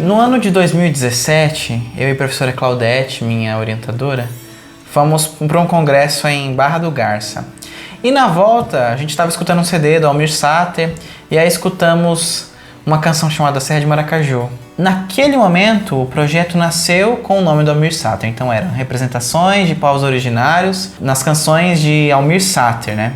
No ano de 2017, eu e a professora Claudete, minha orientadora, fomos para um congresso em Barra do Garça. E na volta, a gente estava escutando um CD do Almir Sater e aí escutamos uma canção chamada Serra de Maracaju. Naquele momento, o projeto nasceu com o nome do Almir Sater, então eram representações de povos originários nas canções de Almir Sater, né?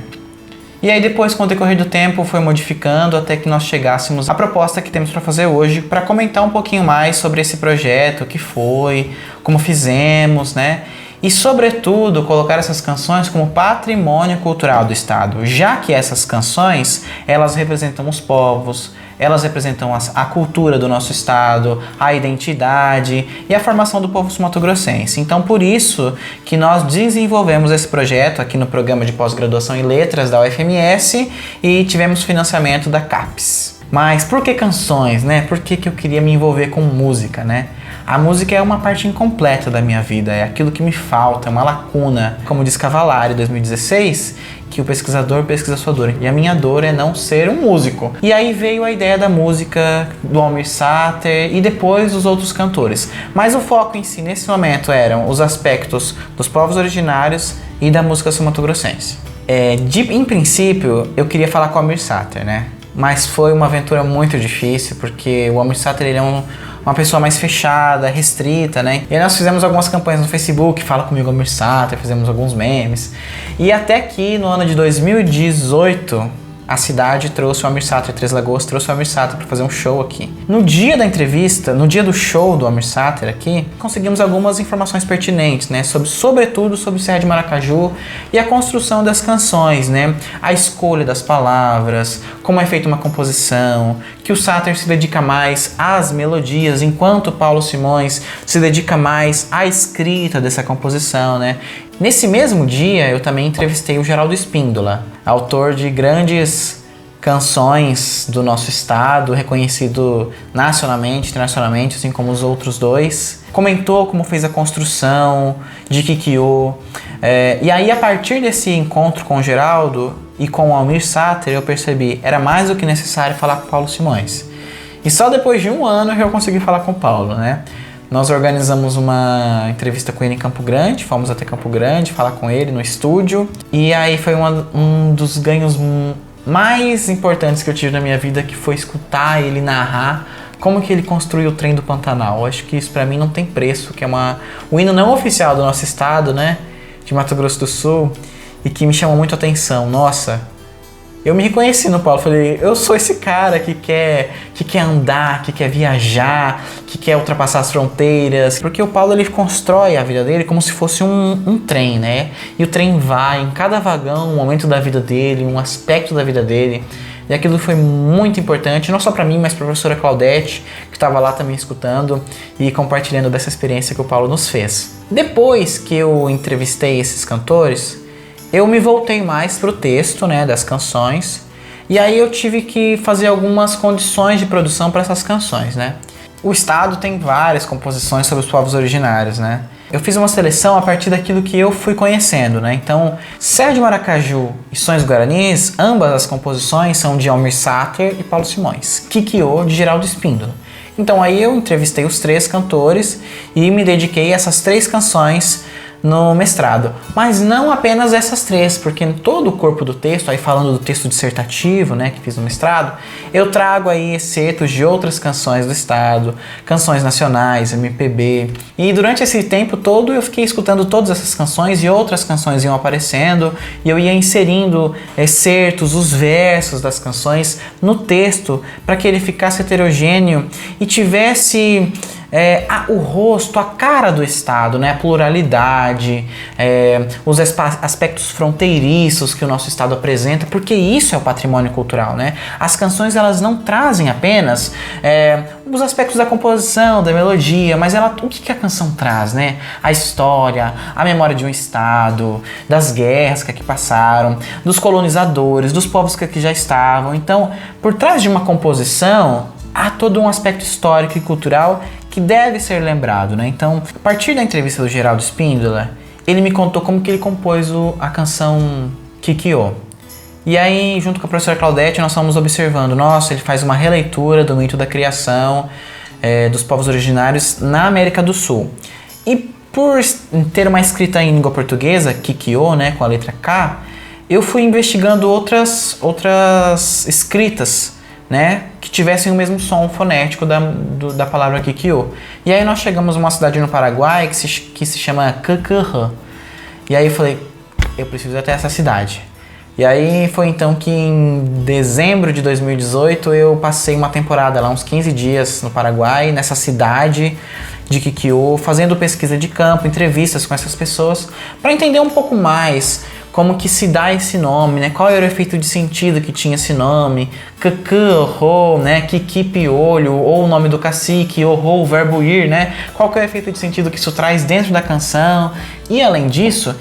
E aí depois, com o decorrer do tempo, foi modificando até que nós chegássemos à proposta que temos para fazer hoje, para comentar um pouquinho mais sobre esse projeto, o que foi, como fizemos, né? E, sobretudo, colocar essas canções como patrimônio cultural do Estado, já que essas canções, elas representam os povos, elas representam a cultura do nosso Estado, a identidade e a formação do povo sul-mato-grossense. Então, por isso que nós desenvolvemos esse projeto aqui no programa de pós-graduação em letras da UFMS e tivemos financiamento da CAPES. Mas por que canções, né? Por que eu queria me envolver com música, né? A música é uma parte incompleta da minha vida, é aquilo que me falta, é uma lacuna. Como diz Cavallari, em 2016, que o pesquisador pesquisa sua dor, e a minha dor é não ser um músico. E aí veio a ideia da música do Almir Sater e depois os outros cantores. Mas o foco em si, nesse momento, eram os aspectos dos povos originários e da música sul-mato-grossense. Em princípio, eu queria falar com o Almir Sater, né? Mas foi uma aventura muito difícil, porque o Almir Sater, ele é uma pessoa mais fechada, restrita, né? E aí nós fizemos algumas campanhas no Facebook, Fala Comigo Almir Sater, fizemos alguns memes. E até que no ano de 2018, a cidade trouxe o Almir Sater, Três Lagoas trouxe o Almir Sater para fazer um show aqui. No dia da entrevista, no dia do show do Almir Sater aqui, conseguimos algumas informações pertinentes, né? Sobretudo sobre Serra de Maracaju e a construção das canções, né? A escolha das palavras, como é feita uma composição, que o Sater se dedica mais às melodias, enquanto Paulo Simões se dedica mais à escrita dessa composição, né? Nesse mesmo dia, eu também entrevistei o Geraldo Espíndola, autor de grandes canções do nosso estado, reconhecido nacionalmente, internacionalmente, assim como os outros dois. Comentou como fez a construção de Kikyo. E aí, a partir desse encontro com o Geraldo e com o Almir Sater, eu percebi que era mais do que necessário falar com o Paulo Simões. E só depois de um ano eu consegui falar com o Paulo, né? Nós organizamos uma entrevista com ele em Campo Grande, fomos até Campo Grande falar com ele no estúdio. E aí foi um dos ganhos mais importantes que eu tive na minha vida, que foi escutar ele narrar como que ele construiu o trem do Pantanal. Eu acho que isso pra mim não tem preço, que é o hino não oficial do nosso estado, né, de Mato Grosso do Sul, e que me chamou muito a atenção. Nossa, eu me reconheci no Paulo, falei, eu sou esse cara que quer andar, que quer viajar, que quer ultrapassar as fronteiras. Porque o Paulo, ele constrói a vida dele como se fosse um trem, né? E o trem vai em cada vagão, um momento da vida dele, um aspecto da vida dele. E aquilo foi muito importante, não só para mim, mas para a professora Claudete, que estava lá também escutando e compartilhando dessa experiência que o Paulo nos fez. Depois que eu entrevistei esses cantores, eu me voltei mais pro texto, né, das canções, e aí eu tive que fazer algumas condições de produção para essas canções, né. O estado tem várias composições sobre os povos originários, né. Eu fiz uma seleção a partir daquilo que eu fui conhecendo, né. Então, Serra de Maracaju e Sonhos Guaranis, ambas as composições são de Almir Sater e Paulo Simões. Kikyo, de Geraldo Espíndola. Então aí eu entrevistei os três cantores e me dediquei a essas três canções no mestrado, mas não apenas essas três, porque em todo o corpo do texto, aí falando do texto dissertativo, né, que fiz no mestrado, eu trago aí excertos de outras canções do estado, canções nacionais, MPB, e durante esse tempo todo eu fiquei escutando todas essas canções e outras canções iam aparecendo e eu ia inserindo excertos, os versos das canções no texto para que ele ficasse heterogêneo e tivesse o rosto, a cara do estado, né? A pluralidade, os aspectos fronteiriços que o nosso estado apresenta, porque isso é o patrimônio cultural, né? As canções, elas não trazem apenas os aspectos da composição, da melodia, mas o que a canção traz, né? A história, a memória de um estado, das guerras que aqui passaram, dos colonizadores, dos povos que aqui já estavam. Então, por trás de uma composição, há todo um aspecto histórico e cultural que deve ser lembrado, né? Então, a partir da entrevista do Geraldo Espíndola, ele me contou como que ele compôs a canção Kikyo. E aí, junto com a professora Claudete, nós fomos observando, nossa, ele faz uma releitura do mito da criação, dos povos originários na América do Sul. E por ter uma escrita em língua portuguesa, Kikyo, né, com a letra K, eu fui investigando outras escritas, né, que tivessem o mesmo som fonético da palavra Kikyo. E aí nós chegamos a uma cidade no Paraguai que se chama Cacurra. E aí eu falei, eu preciso ir até essa cidade. E aí foi então que em dezembro de 2018 eu passei uma temporada lá, uns 15 dias no Paraguai, nessa cidade de Kikyo, fazendo pesquisa de campo, entrevistas com essas pessoas, para entender um pouco mais como que se dá esse nome, né? Qual era o efeito de sentido que tinha esse nome, Cacurro, né? Kiki piolho, ou o nome do cacique, o verbo ir, né? Qual que é o efeito de sentido que isso traz dentro da canção? E além disso,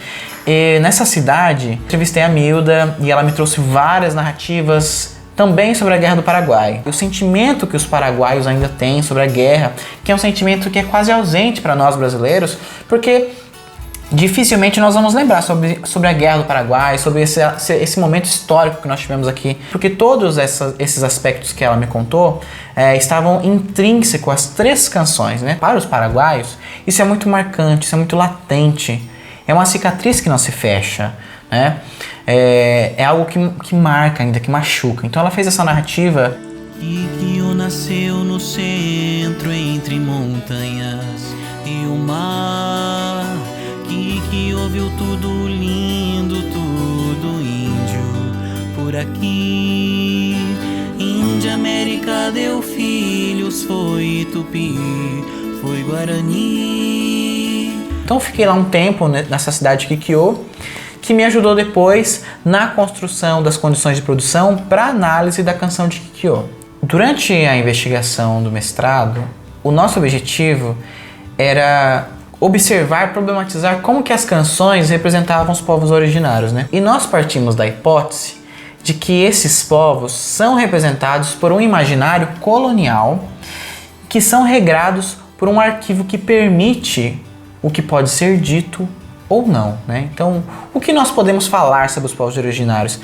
nessa cidade, entrevistei a Milda e ela me trouxe várias narrativas também sobre a Guerra do Paraguai. O sentimento que os paraguaios ainda têm sobre a guerra, que é um sentimento que é quase ausente para nós brasileiros, porque dificilmente nós vamos lembrar sobre a Guerra do Paraguai, sobre esse momento histórico que nós tivemos aqui, porque todos esses aspectos que ela me contou estavam intrínsecos às 3 canções, né? Para os paraguaios, isso é muito marcante, isso é muito latente. É uma cicatriz que não se fecha, né? É algo que marca ainda, que machuca. Então ela fez essa narrativa. Kikyo nasceu no centro, entre montanhas e o mar. Kikyo viu tudo lindo, tudo índio por aqui. Índia América deu filhos, foi Tupi, foi Guarani. Então fiquei lá um tempo nessa cidade de Kikyo, que me ajudou depois na construção das condições de produção para análise da canção de Kikyo. Durante a investigação do mestrado, o nosso objetivo era observar, problematizar como que as canções representavam os povos originários, né? E nós partimos da hipótese de que esses povos são representados por um imaginário colonial, que são regrados por um arquivo que permite o que pode ser dito ou não, né? Então, o que nós podemos falar sobre os povos originários?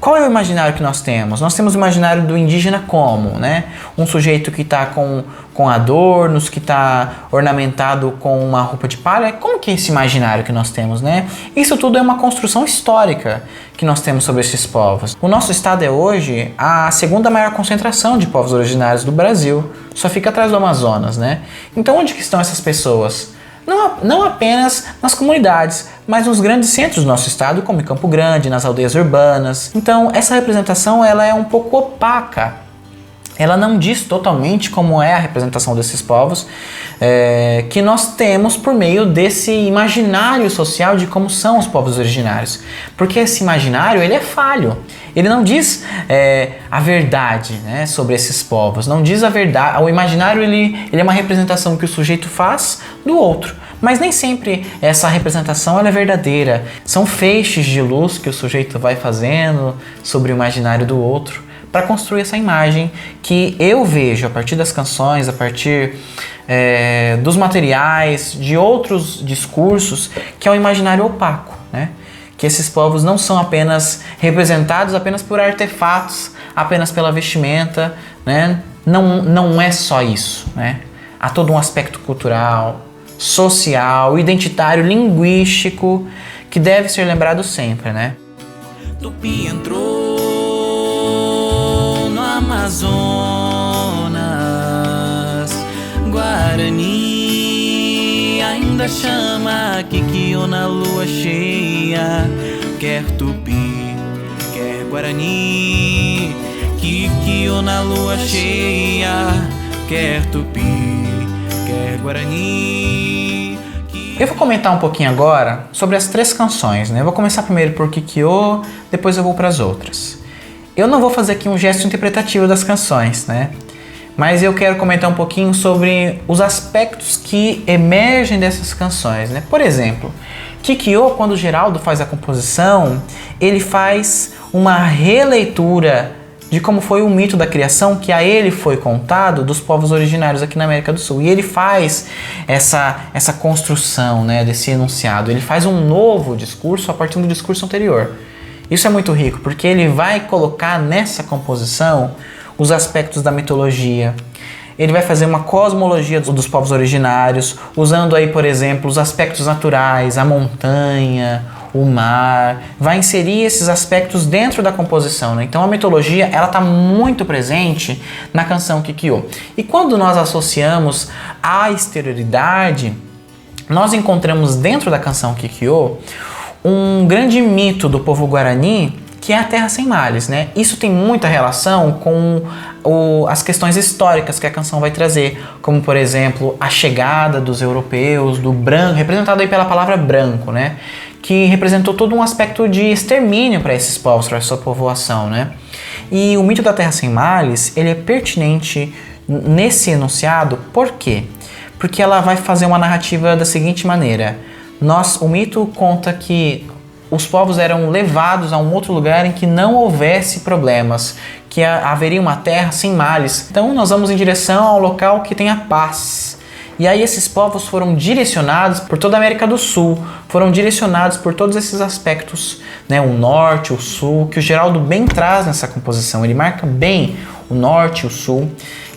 Qual é o imaginário que nós temos? Nós temos o imaginário do indígena como, né? Um sujeito que está com adornos, que está ornamentado com uma roupa de palha. Como que é esse imaginário que nós temos, né? Isso tudo é uma construção histórica que nós temos sobre esses povos. O nosso estado é hoje a 2ª maior concentração de povos originários do Brasil. Só fica atrás do Amazonas, né? Então, onde que estão essas pessoas? Não apenas nas comunidades, mas nos grandes centros do nosso estado, como em Campo Grande, nas aldeias urbanas. Então, essa representação ela é um pouco opaca. Ela não diz totalmente como é a representação desses povos que nós temos por meio desse imaginário social de como são os povos originários. Porque esse imaginário ele é falho. Ele não diz a verdade, né, sobre esses povos. Não diz a verdade. O imaginário ele é uma representação que o sujeito faz do outro. Mas nem sempre essa representação ela é verdadeira. São feixes de luz que o sujeito vai fazendo sobre o imaginário do outro para construir essa imagem que eu vejo a partir das canções, a partir dos materiais, de outros discursos, que é um imaginário opaco, né? Que esses povos não são apenas representados apenas por artefatos, apenas pela vestimenta, né? Não é só isso, né? Há todo um aspecto cultural, social, identitário, linguístico, que deve ser lembrado sempre, né? Tupi entrou no Amazonas, Guarani ainda chama Kikyo na lua cheia. Quer Tupi, quer Guarani, Kikyo na lua cheia. Quer Tupi, quer Guarani. Eu vou comentar um pouquinho agora sobre as 3 canções, né? Eu vou começar primeiro por Kikyo, depois eu vou para as outras. Eu não vou fazer aqui um gesto interpretativo das canções, né? Mas eu quero comentar um pouquinho sobre os aspectos que emergem dessas canções, né? Por exemplo, Kikyo, quando o Geraldo faz a composição, ele faz uma releitura de como foi o mito da criação que a ele foi contado dos povos originários aqui na América do Sul. E ele faz essa construção, né, desse enunciado. Ele faz um novo discurso a partir do discurso anterior. Isso é muito rico, porque ele vai colocar nessa composição os aspectos da mitologia. Ele vai fazer uma cosmologia dos povos originários, usando aí, por exemplo, os aspectos naturais, a montanha, o mar, vai inserir esses aspectos dentro da composição, né? Então a mitologia, ela está muito presente na canção Kikyo. E quando nós associamos a exterioridade, nós encontramos dentro da canção Kikyo um grande mito do povo Guarani, que é a Terra Sem Males, né? Isso tem muita relação com as questões históricas que a canção vai trazer, como, por exemplo, a chegada dos europeus, do branco, representado aí pela palavra branco, né? Que representou todo um aspecto de extermínio para esses povos, para a sua povoação, né? E o mito da Terra Sem Males, ele é pertinente nesse enunciado, por quê? Porque ela vai fazer uma narrativa da seguinte maneira: o mito conta que os povos eram levados a um outro lugar em que não houvesse problemas, que haveria uma terra sem males. Então nós vamos em direção ao local que tenha paz. E aí esses povos foram direcionados por toda a América do Sul, foram direcionados por todos esses aspectos, né? O norte, o sul, que o Geraldo bem traz nessa composição. Ele marca bem o norte e o sul.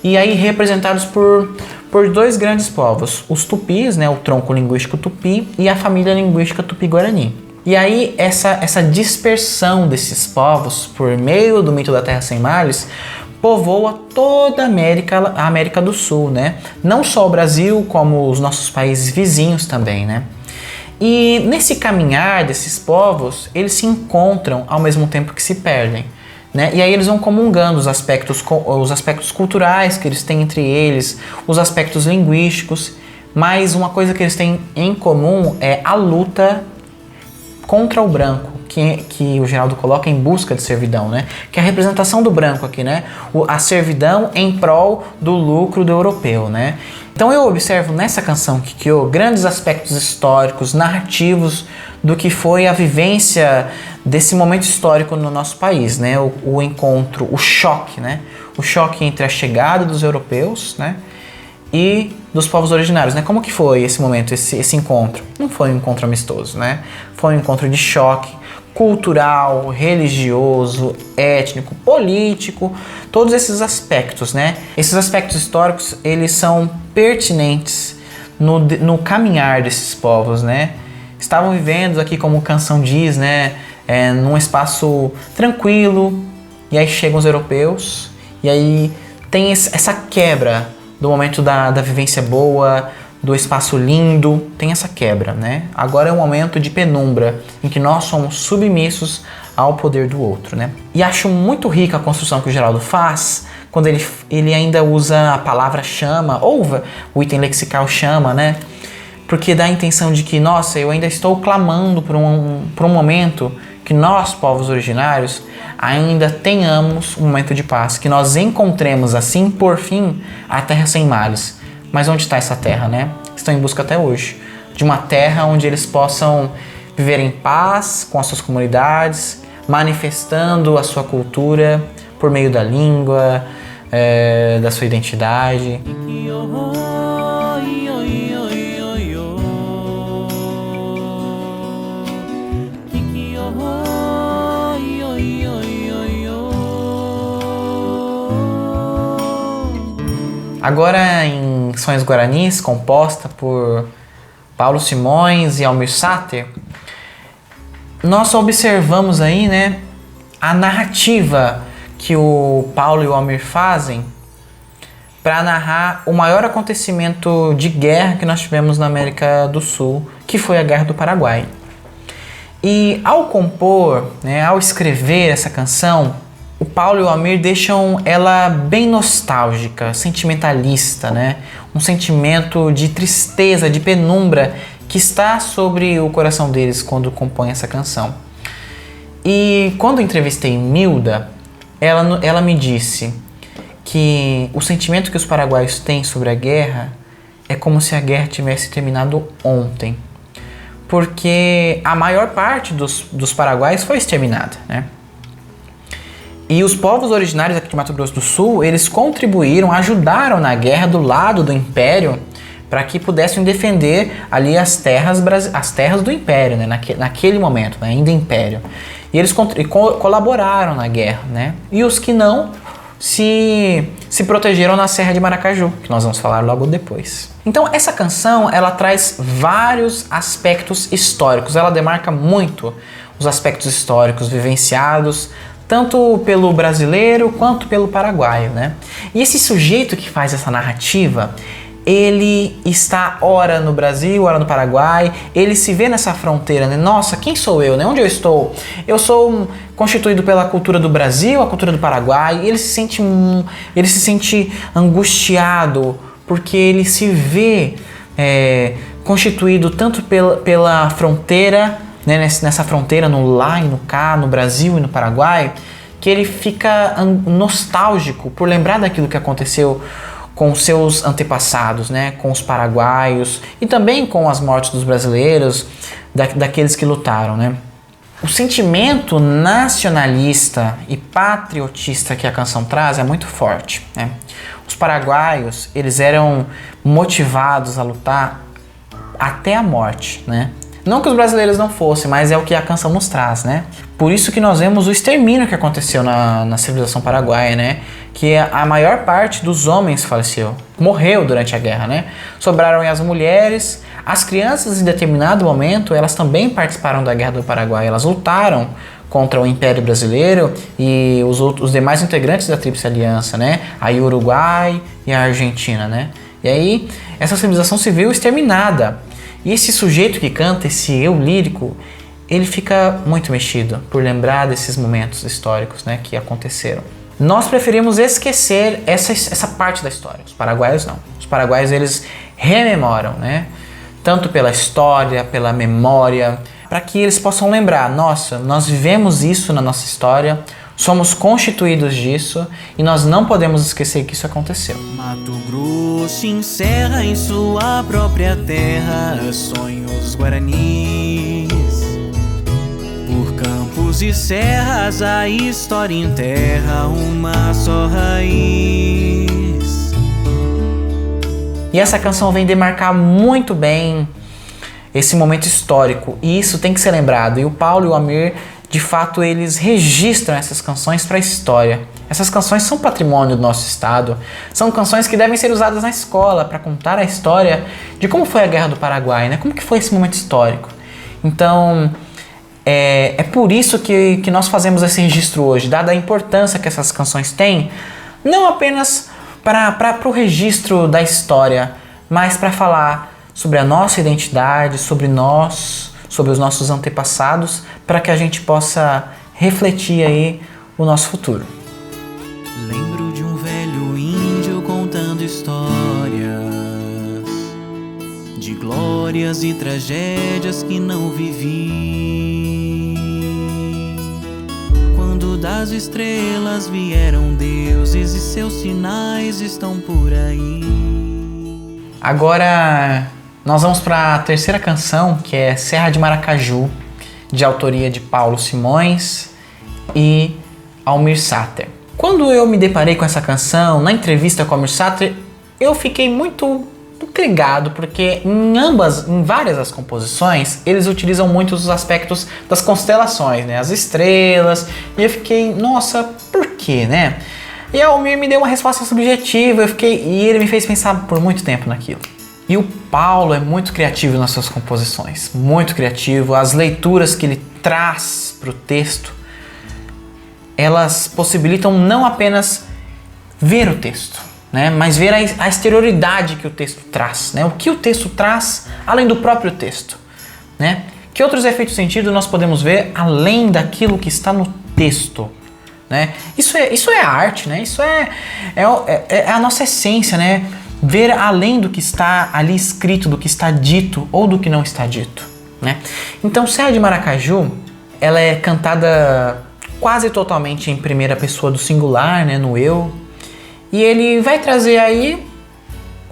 E aí representados por dois grandes povos, os tupis, né? O tronco linguístico tupi, e a família linguística tupi-guarani. E aí essa dispersão desses povos por meio do mito da Terra Sem Males povoa toda a América do Sul, né? Não só o Brasil, como os nossos países vizinhos também, né? E nesse caminhar desses povos, eles se encontram ao mesmo tempo que se perdem, né? E aí eles vão comungando os aspectos culturais que eles têm entre eles, os aspectos linguísticos, mas uma coisa que eles têm em comum é a luta contra o branco, que o Geraldo coloca em busca de servidão, né? Que é a representação do branco aqui, né? A servidão em prol do lucro do europeu, né? Então eu observo nessa canção Kikyo grandes aspectos históricos, narrativos do que foi a vivência desse momento histórico no nosso país, né? O encontro, o choque, né? O choque entre a chegada dos europeus, né? E dos povos originários, né? Como que foi esse momento, esse encontro? Não foi um encontro amistoso, né? Foi um encontro de choque cultural, religioso, étnico, político, todos esses aspectos, né? Esses aspectos históricos, eles são pertinentes no caminhar desses povos, né? Estavam vivendo aqui, como a canção diz, né? Num espaço tranquilo, e aí chegam os europeus, e aí tem essa quebra do momento da vivência boa, do espaço lindo, tem essa quebra, né? Agora é um momento de penumbra, em que nós somos submissos ao poder do outro, né? E acho muito rica a construção que o Geraldo faz, quando ele ainda usa a palavra chama, ou o item lexical chama, né? Porque dá a intenção de que, nossa, eu ainda estou clamando por um momento que nós, povos originários, ainda tenhamos um momento de paz, que nós encontremos assim, por fim, a Terra Sem Males. Mas onde está essa terra, né? Estão em busca até hoje de uma terra onde eles possam viver em paz com as suas comunidades, manifestando a sua cultura por meio da língua, da sua identidade. Agora, em Sonhos Guaranis, composta por Paulo Simões e Almir Sater, nós observamos aí, né, a narrativa que o Paulo e o Almir fazem para narrar o maior acontecimento de guerra que nós tivemos na América do Sul, que foi a Guerra do Paraguai. E ao compor, né, ao escrever essa canção, o Paulo e o Almir deixam ela bem nostálgica, sentimentalista, né? Um sentimento de tristeza, de penumbra que está sobre o coração deles quando compõem essa canção. E quando eu entrevistei Milda, ela me disse que o sentimento que os paraguaios têm sobre a guerra é como se a guerra tivesse terminado ontem. Porque a maior parte dos paraguaios foi exterminada, né? E os povos originários aqui de Mato Grosso do Sul, eles contribuíram, ajudaram na guerra do lado do Império para que pudessem defender ali as terras do Império, né? Naquele momento, né? Ainda Império. E eles colaboraram na guerra, né? E os que não se protegeram na Serra de Maracaju, que nós vamos falar logo depois. Então essa canção, ela traz vários aspectos históricos, ela demarca muito os aspectos históricos vivenciados tanto pelo brasileiro quanto pelo paraguaio, né? E esse sujeito que faz essa narrativa, ele está ora no Brasil, ora no Paraguai, ele se vê nessa fronteira, né? Nossa, quem sou eu, né? Onde eu estou? Eu sou constituído pela cultura do Brasil, a cultura do Paraguai, e ele se sente angustiado, porque ele se vê constituído tanto pela fronteira, né? Nessa fronteira, no lá e no cá, no Brasil e no Paraguai, que ele fica nostálgico por lembrar daquilo que aconteceu com seus antepassados, né, com os paraguaios e também com as mortes dos brasileiros, daqueles que lutaram, né. O sentimento nacionalista e patriotista que a canção traz é muito forte, né. Os paraguaios, eles eram motivados a lutar até a morte, né. Não que os brasileiros não fossem, mas é o que a canção nos traz, né? Por isso que nós vemos o extermínio que aconteceu na civilização paraguaia, né? Que a maior parte dos homens faleceu, morreu durante a guerra, né? Sobraram as mulheres, as crianças em determinado momento, elas também participaram da Guerra do Paraguai, elas lutaram contra o Império Brasileiro e os demais integrantes da Tríplice Aliança, né? Aí o Uruguai e a Argentina, né? E aí essa civilização se viu exterminada. E esse sujeito que canta, esse eu lírico, ele fica muito mexido por lembrar desses momentos históricos, né, que aconteceram. Nós preferimos esquecer essa parte da história. Os paraguaios não. Os paraguaios, eles rememoram, né, tanto pela história, pela memória, para que eles possam lembrar, nossa, nós vivemos isso na nossa história, somos constituídos disso e nós não podemos esquecer que isso aconteceu. Mato Grosso encerra em sua própria terra sonhos guaranis. Por campos e serras a história enterra uma só raiz. E essa canção vem demarcar muito bem esse momento histórico e isso tem que ser lembrado. E o Paulo e o Amir, de fato, eles registram essas canções para a história. Essas canções são patrimônio do nosso estado. São canções que devem ser usadas na escola para contar a história de como foi a Guerra do Paraguai, né? Como que foi esse momento histórico. Então, é por isso que nós fazemos esse registro hoje, dada a importância que essas canções têm, não apenas para o registro da história, mas para falar sobre a nossa identidade, sobre nós, sobre os nossos antepassados, para que a gente possa refletir aí o nosso futuro. Lembro de um velho índio contando histórias de glórias e tragédias que não vivi. Quando das estrelas vieram deuses e seus sinais estão por aí. Agora nós vamos para a terceira canção, que é Serra de Maracaju, de autoria de Paulo Simões e Almir Sater. Quando eu me deparei com essa canção, na entrevista com Almir Sater, eu fiquei muito intrigado, porque em várias das composições, eles utilizam muito os aspectos das constelações, né? As estrelas, e eu fiquei, nossa, por quê, né? E a Almir me deu uma resposta subjetiva, e ele me fez pensar por muito tempo naquilo. E o Paulo é muito criativo nas suas composições, muito criativo. As leituras que ele traz para o texto, elas possibilitam não apenas ver o texto, né, mas ver a exterioridade que o texto traz, né, o que o texto traz além do próprio texto, né? Que outros efeitos de sentido nós podemos ver além daquilo que está no texto, né? Isso é arte, né? Isso é a nossa essência, né? Ver além do que está ali escrito, do que está dito ou do que não está dito, né? Então, Serra de Maracaju, ela é cantada quase totalmente em primeira pessoa do singular, né, no eu, e ele vai trazer aí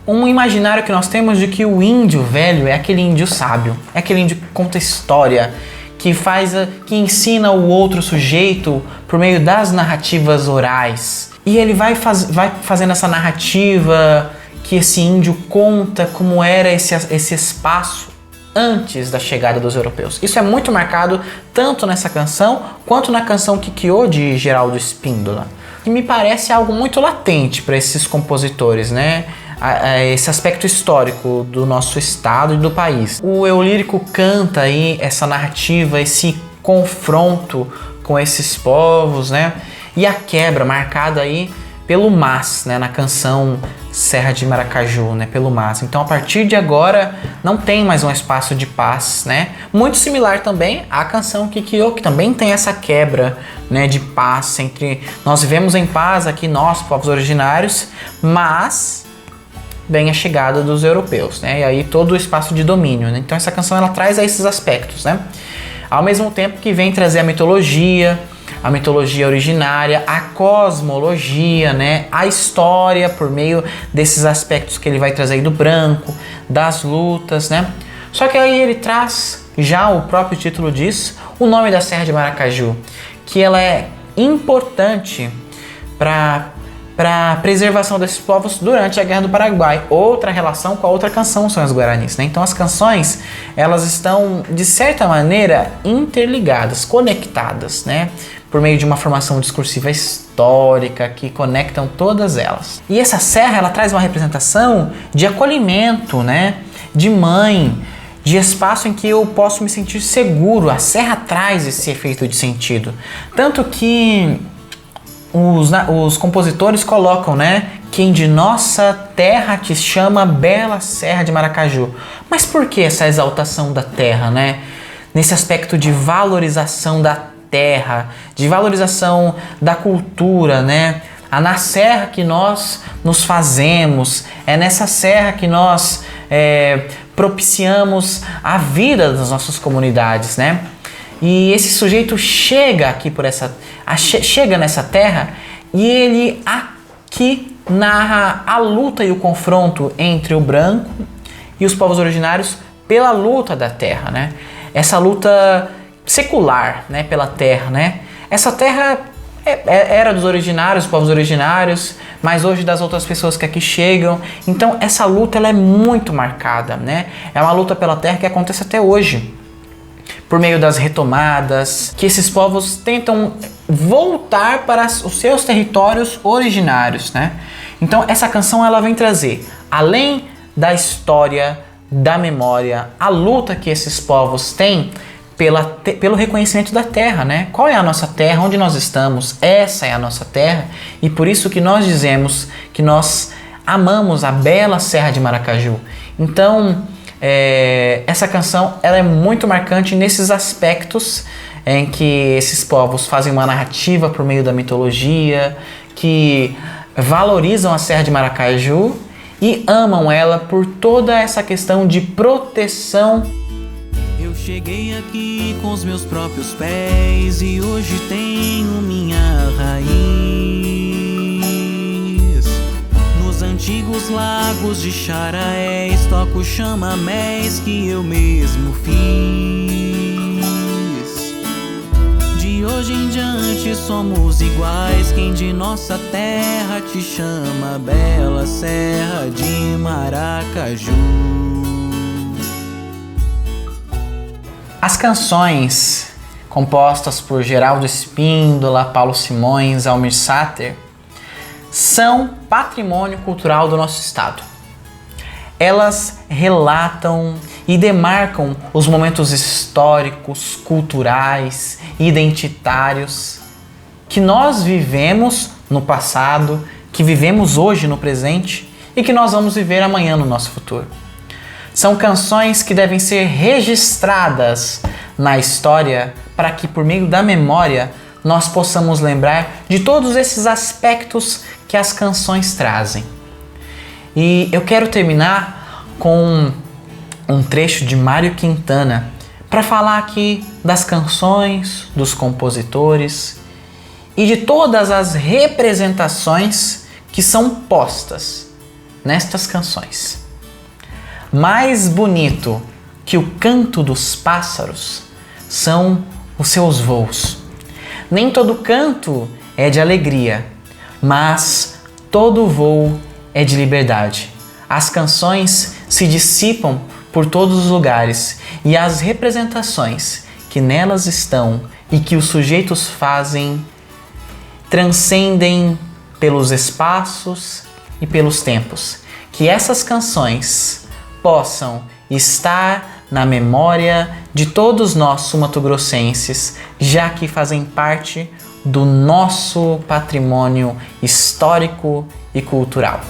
um imaginário que nós temos de que o índio velho é aquele índio sábio, é aquele índio que conta história, que ensina o outro sujeito por meio das narrativas orais. E ele vai fazendo essa narrativa que esse índio conta como era esse espaço antes da chegada dos europeus. Isso é muito marcado tanto nessa canção quanto na canção Kikyo de Geraldo Espíndola, que me parece algo muito latente para esses compositores, né? Esse aspecto histórico do nosso estado e do país. O eu lírico canta aí essa narrativa, esse confronto com esses povos, né? E a quebra marcada aí pelo mas, né? Na canção Serra de Maracaju, né? Pelo mas. Então, a partir de agora, não tem mais um espaço de paz, né? Muito similar também à canção Kikyo, que também tem essa quebra, né? De paz entre nós vivemos em paz aqui, nós, povos originários, mas vem a chegada dos europeus, né? E aí todo o espaço de domínio, né? Então, essa canção ela traz a esses aspectos, né? Ao mesmo tempo que vem trazer a mitologia originária, a cosmologia, né? A história por meio desses aspectos que ele vai trazer aí do branco, das lutas, né? Só que aí ele traz, já o próprio título diz, o nome da Serra de Maracaju, que ela é importante para a preservação desses povos durante a Guerra do Paraguai. Outra relação com a outra canção são os Guaranis, né? Então as canções, elas estão, de certa maneira, interligadas, conectadas, né? Por meio de uma formação discursiva histórica que conectam todas elas. E essa serra, ela traz uma representação de acolhimento, né? De mãe, de espaço em que eu posso me sentir seguro. A serra traz esse efeito de sentido. Tanto que os compositores colocam, né? Quem de nossa terra te chama bela Serra de Maracaju. Mas por que essa exaltação da terra, né? Nesse aspecto de valorização da terra, de valorização da cultura, né? Na serra que nós nos fazemos, é nessa serra que nós propiciamos a vida das nossas comunidades, né? E esse sujeito chega aqui chega nessa terra e ele aqui narra a luta e o confronto entre o branco e os povos originários pela luta da terra, né? Essa luta secular, né, pela terra, né? Essa terra era dos originários, povos originários, mas hoje das outras pessoas que aqui chegam. Então essa luta ela é muito marcada, né? É uma luta pela terra que acontece até hoje, por meio das retomadas, que esses povos tentam voltar para os seus territórios originários, né? Então essa canção ela vem trazer, além da história, da memória, a luta que esses povos têm pelo reconhecimento da terra, né? Qual é a nossa terra? Onde nós estamos? Essa é a nossa terra e por isso que nós dizemos que nós amamos a bela Serra de Maracaju. Então, essa canção ela é muito marcante nesses aspectos em que esses povos fazem uma narrativa por meio da mitologia, que valorizam a Serra de Maracaju e amam ela por toda essa questão de proteção. Eu cheguei aqui com os meus próprios pés e hoje tenho minha raiz nos antigos lagos de Charaés, toco chamamés que eu mesmo fiz. De hoje em diante somos iguais, quem de nossa terra te chama bela Serra de Maracaju. As canções compostas por Geraldo Espíndola, Paulo Simões, Almir Sater são patrimônio cultural do nosso estado. Elas relatam e demarcam os momentos históricos, culturais, identitários que nós vivemos no passado, que vivemos hoje no presente e que nós vamos viver amanhã no nosso futuro. São canções que devem ser registradas na história para que, por meio da memória, nós possamos lembrar de todos esses aspectos que as canções trazem. E eu quero terminar com um trecho de Mário Quintana para falar aqui das canções, dos compositores e de todas as representações que são postas nestas canções. Mais bonito que o canto dos pássaros são os seus voos. Nem todo canto é de alegria, mas todo voo é de liberdade. As canções se dissipam por todos os lugares e as representações que nelas estão e que os sujeitos fazem transcendem pelos espaços e pelos tempos. Que essas canções possam estar na memória de todos nós sumatogrossenses, já que fazem parte do nosso patrimônio histórico e cultural.